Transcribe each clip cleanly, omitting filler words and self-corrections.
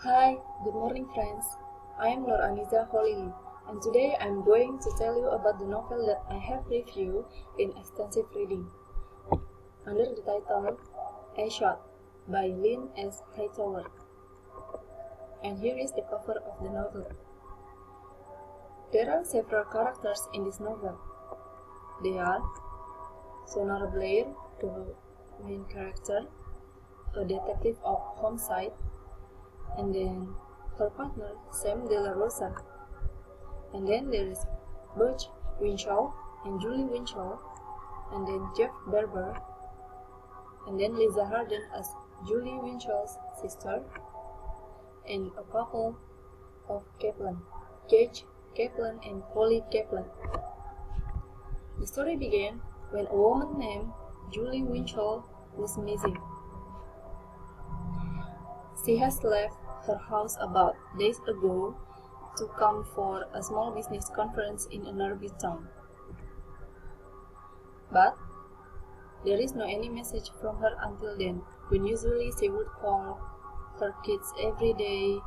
Hi, good morning friends. I am Nur'aniza Khalili, and today I am going to tell you about the novel that I have reviewed in extensive reading, under the title Eyeshot by Lynn as Hightower. And here is the cover of the novel. There are several characters in this novel. They are Sonora Blair, the main character, a detective of homicide, and then her partner Sam De La Rosa, and then there is Butch Winchell and Julie Winchell, and then Jeff Berber, and then Lisa Harden as Julie Winchell's sister, and a couple of Kaplan, Gage Kaplan and Polly Kaplan. The story began when a woman named Julie Winchell was missing. She has left her house about days ago to come for a small business conference in a nearby town. But there is no any message from her until then, when usually she would call her kids every day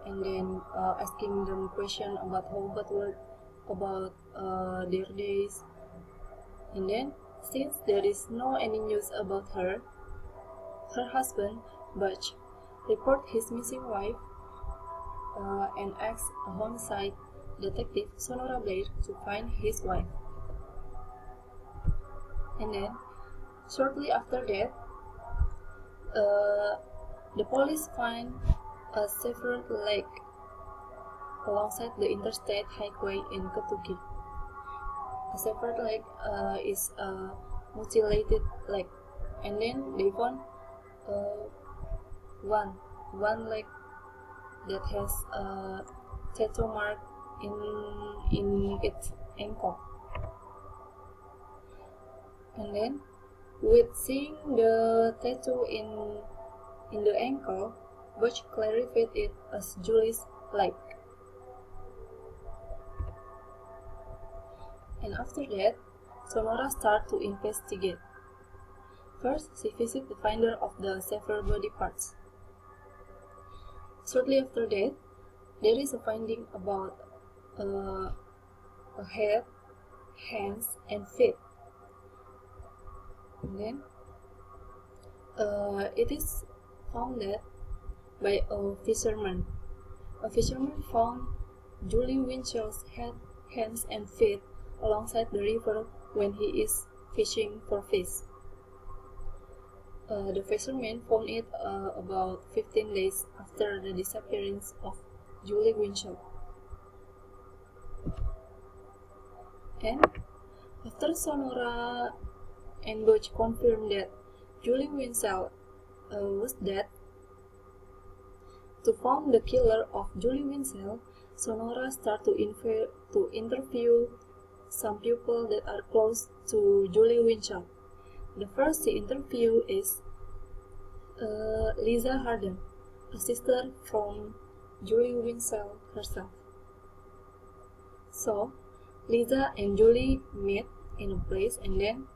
and then asking them questions about their days. And then, since there is no any news about her husband, Butch, report his missing wife and asks a homicide detective Sonora Blair to find his wife. And then, shortly after that, the police find a severed leg alongside the interstate highway in Kentucky. A severed leg is a mutilated leg, and then they found one leg that has a tattoo mark in its ankle. And then, with seeing the tattoo in the ankle, Butch clarified it as Julie's leg. And after that, Sonora started to investigate. First, she visited the finder of the severed body parts. Shortly after that, there is a finding about a head, hands, and feet. And then, it is found that by a fisherman. A fisherman found Julie Winchell's head, hands, and feet alongside the river when he is fishing for fish. The fisherman found it about 15 days after the disappearance of Julie Winchell. And after Sonora and Butch confirmed that Julie Winchell was dead, to find the killer of Julie Winchell, Sonora started to interview some people that are close to Julie Winchell. The first she interviewed is Lisa Harden, a sister from Julie Winchell herself. So, Lisa and Julie met in a place, and then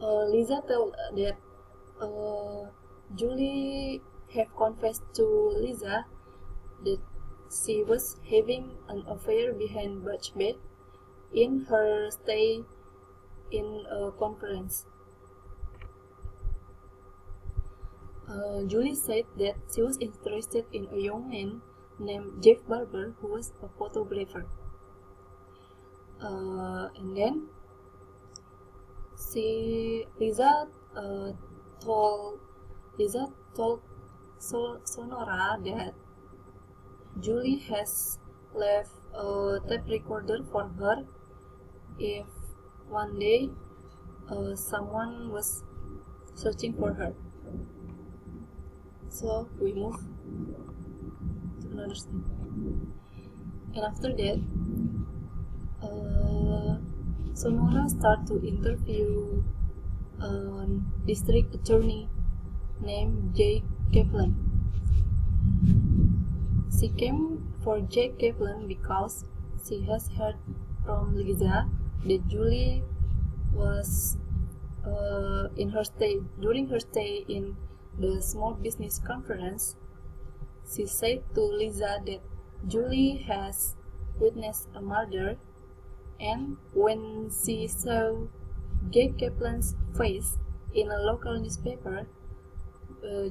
Lisa told that Julie have confessed to Lisa that she was having an affair behind Butch's back in her stay in a conference. Julie said that she was interested in a young man named Jeff Barber, who was a photographer. And then Lisa told Sonora that Julie has left a tape recorder for her if one day someone was searching for her. So we move to another scene. And after that, Sonora started to interview a district attorney named Jay Kaplan. She came for Jay Kaplan because she has heard from Lisa that Julie was during her stay in the small business conference, she said to Lisa that Julie has witnessed a murder, and when she saw Gay Kaplan's face in a local newspaper,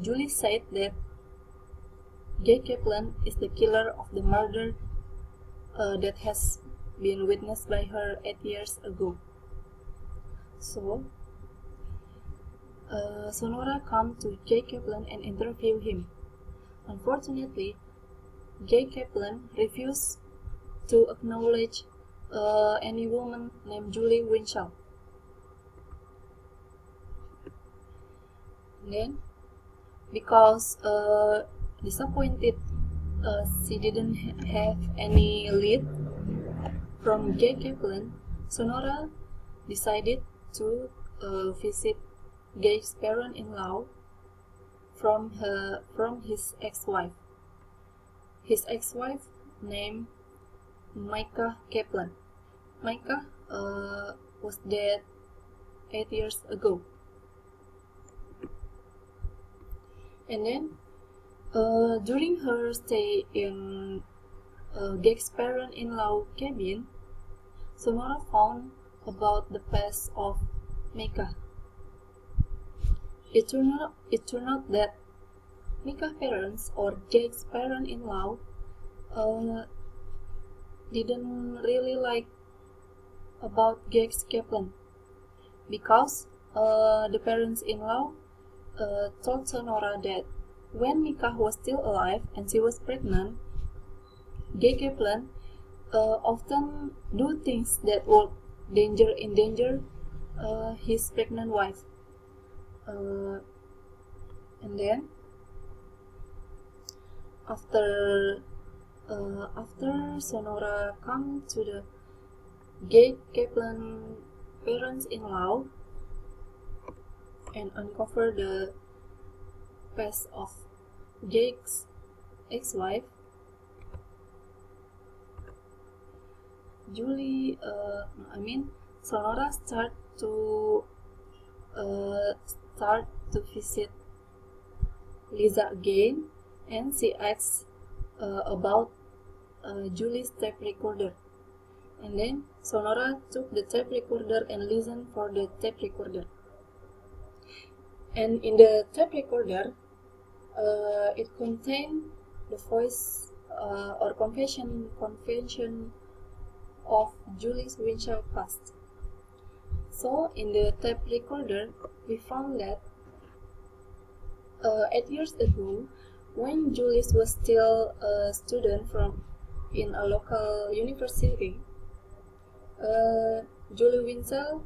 Julie said that Gay Kaplan is the killer of the murder that has been witnessed by her 8 years ago. So, Sonora came to Gay Kaplan and interviewed him. Unfortunately, Gay Kaplan refused to acknowledge any woman named Julie Winchell. Then, because disappointed she didn't have any lead from Gay Kaplan, Sonora decided to visit Gay's parent-in-law from his ex-wife. His ex-wife named Micah Kaplan. Micah was dead 8 years ago. And then, during her stay in Gay's parent-in-law cabin, Sonora found about the past of Micah. It turned out that Micah's parents, or Gay's parent-in-law, didn't really like about Gay's Kaplan, because the parents-in-law told Sonora that when Micah was still alive and she was pregnant, Gay Kaplan often do things that would endanger his pregnant wife. And then after Sonora come to the Gay Kaplan parents-in-law and uncover the past of Gay's ex-wife, Sonora start to visit Lisa again, and she asks about Julie's tape recorder. And then Sonora took the tape recorder and listened for the tape recorder. And in the tape recorder, it contained the voice or confession of Julie's Winchell past. So in the tape recorder, we found that 8 years ago, when Julie was still a student in a local university, Julie Winchell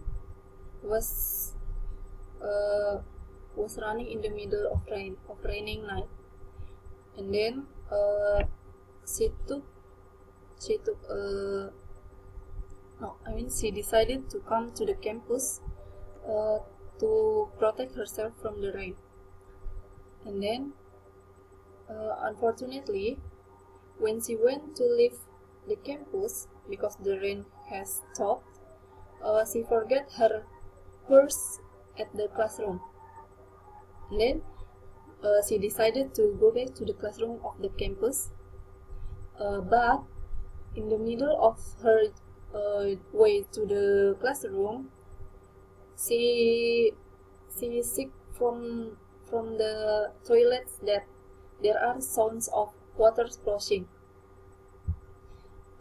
was running in the middle of raining night, and then she decided to come to the campus to protect herself from the rain. And then, unfortunately, when she went to leave the campus because the rain has stopped, she forgot her purse at the classroom. And then she decided to go back to the classroom of the campus, but in the middle of her way to the classroom, she seek from the toilets that there are sounds of water splashing.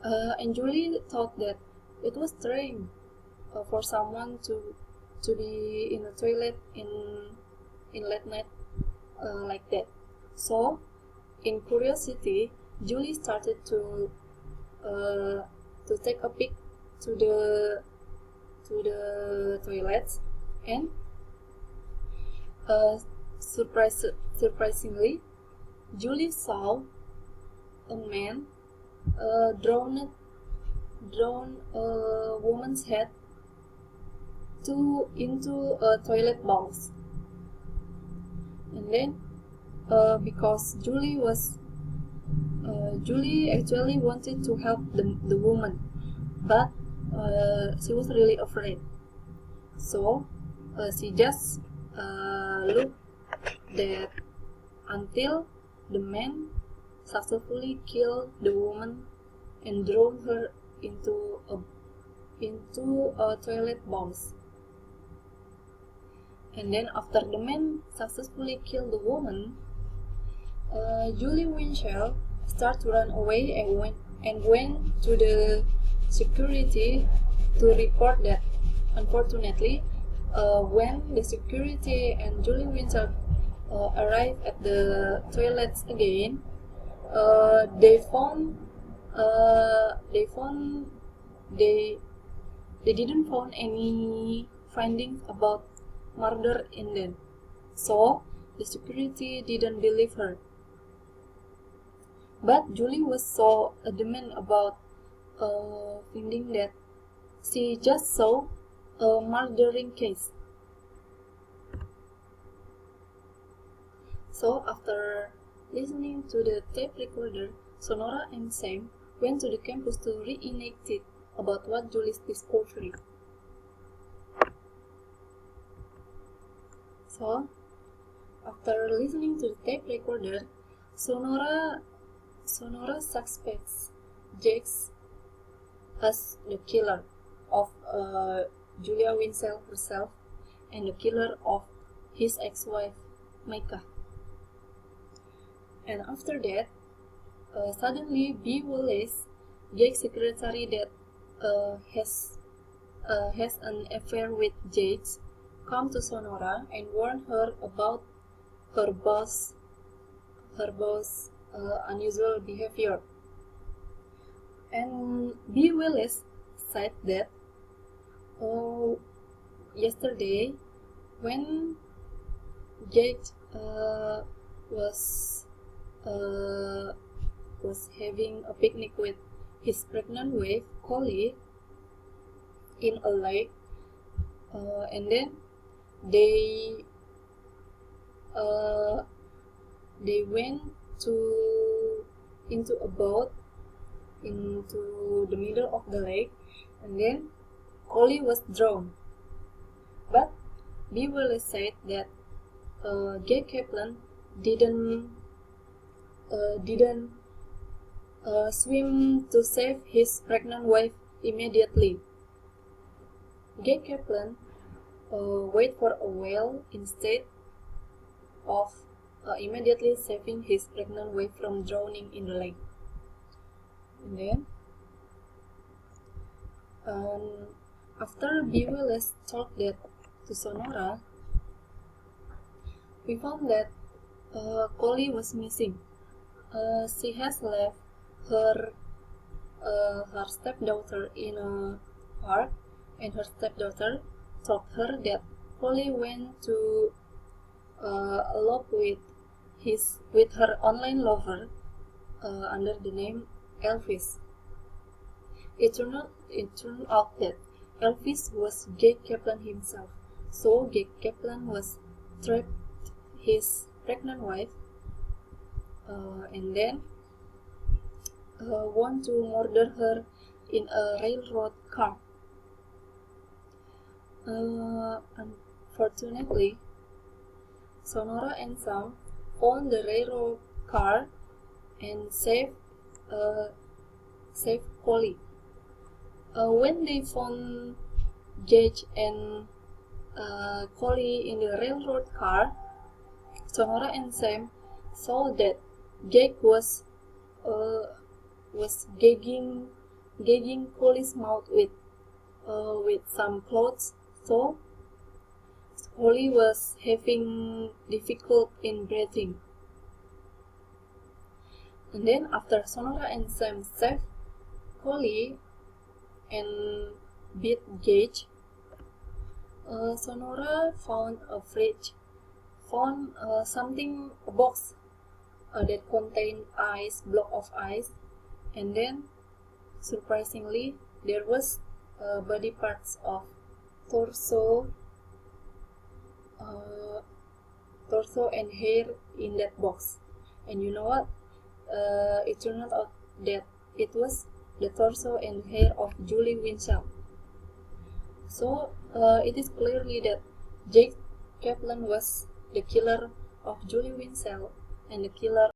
And Julie thought that it was strange for someone to be in a toilet in late night like that. So, in curiosity, Julie started to take a peek to the toilets, and surprisingly, Julie saw a man drown a woman's head into a toilet bowl. And then, because Julie actually wanted to help the woman, but she was really afraid. So she just looked that until the man successfully killed the woman and drowned her into a toilet bowl. And then after the man successfully killed the woman, Julie Winchell started to run away and went to the security to report that. Unfortunately, when the security and Julie Winchell arrived at the toilets again, they didn't find any findings about murder in them, so the security didn't believe her. But Julie was so adamant about finding that she just saw a murdering case. So after listening to the tape recorder, Sonora and Sam went to the campus to reenact it about what Julie's discovery. So, after listening to the tape recorder, Sonora suspects Jake as the killer of Julia Winsell herself and the killer of his ex-wife, Micah. And after that, suddenly B. Wallace, Jake's secretary that has an affair with Jake, come to Sonora and warn her about her boss' unusual behavior. And B. Wallace said that yesterday, when Jake was having a picnic with his pregnant wife, Khalili, in a lake, and then they went into a boat into the middle of the lake, and then Khalili was drowned. But B. Wallace said that Jake Kaplan didn't swim to save his pregnant wife immediately. Jake Kaplan waited for a while instead of immediately saving his pregnant wife from drowning in the lake. And then, after B. Wallace told that to Sonora, we found that Khalili was missing. She has left her stepdaughter in a park, and her stepdaughter told her that Khalili went to elope with her online lover under the name Elvis. It turned out that Elvis was Jake Kaplan himself. So Jake Kaplan was trapped his pregnant wife and then want to murder her in a railroad car. Unfortunately, Sonora and Sam found the railroad car and saved Khalili. When they found Jake and Khalili in the railroad car, Sonora and Sam saw that Jake was gagging Khalili's mouth with some clothes, so Khalili was having difficulty in breathing. And then after Sonora and Sam saved Khalili and beat Jake, Sonora found a fridge, found a box that contained block of ice, and then surprisingly there was body parts of torso and hair in that box. And you know what? It turned out that it was the torso and hair of Julie Winchell. So it is clearly that Jake Kaplan was the killer of Julie Winchell and the killer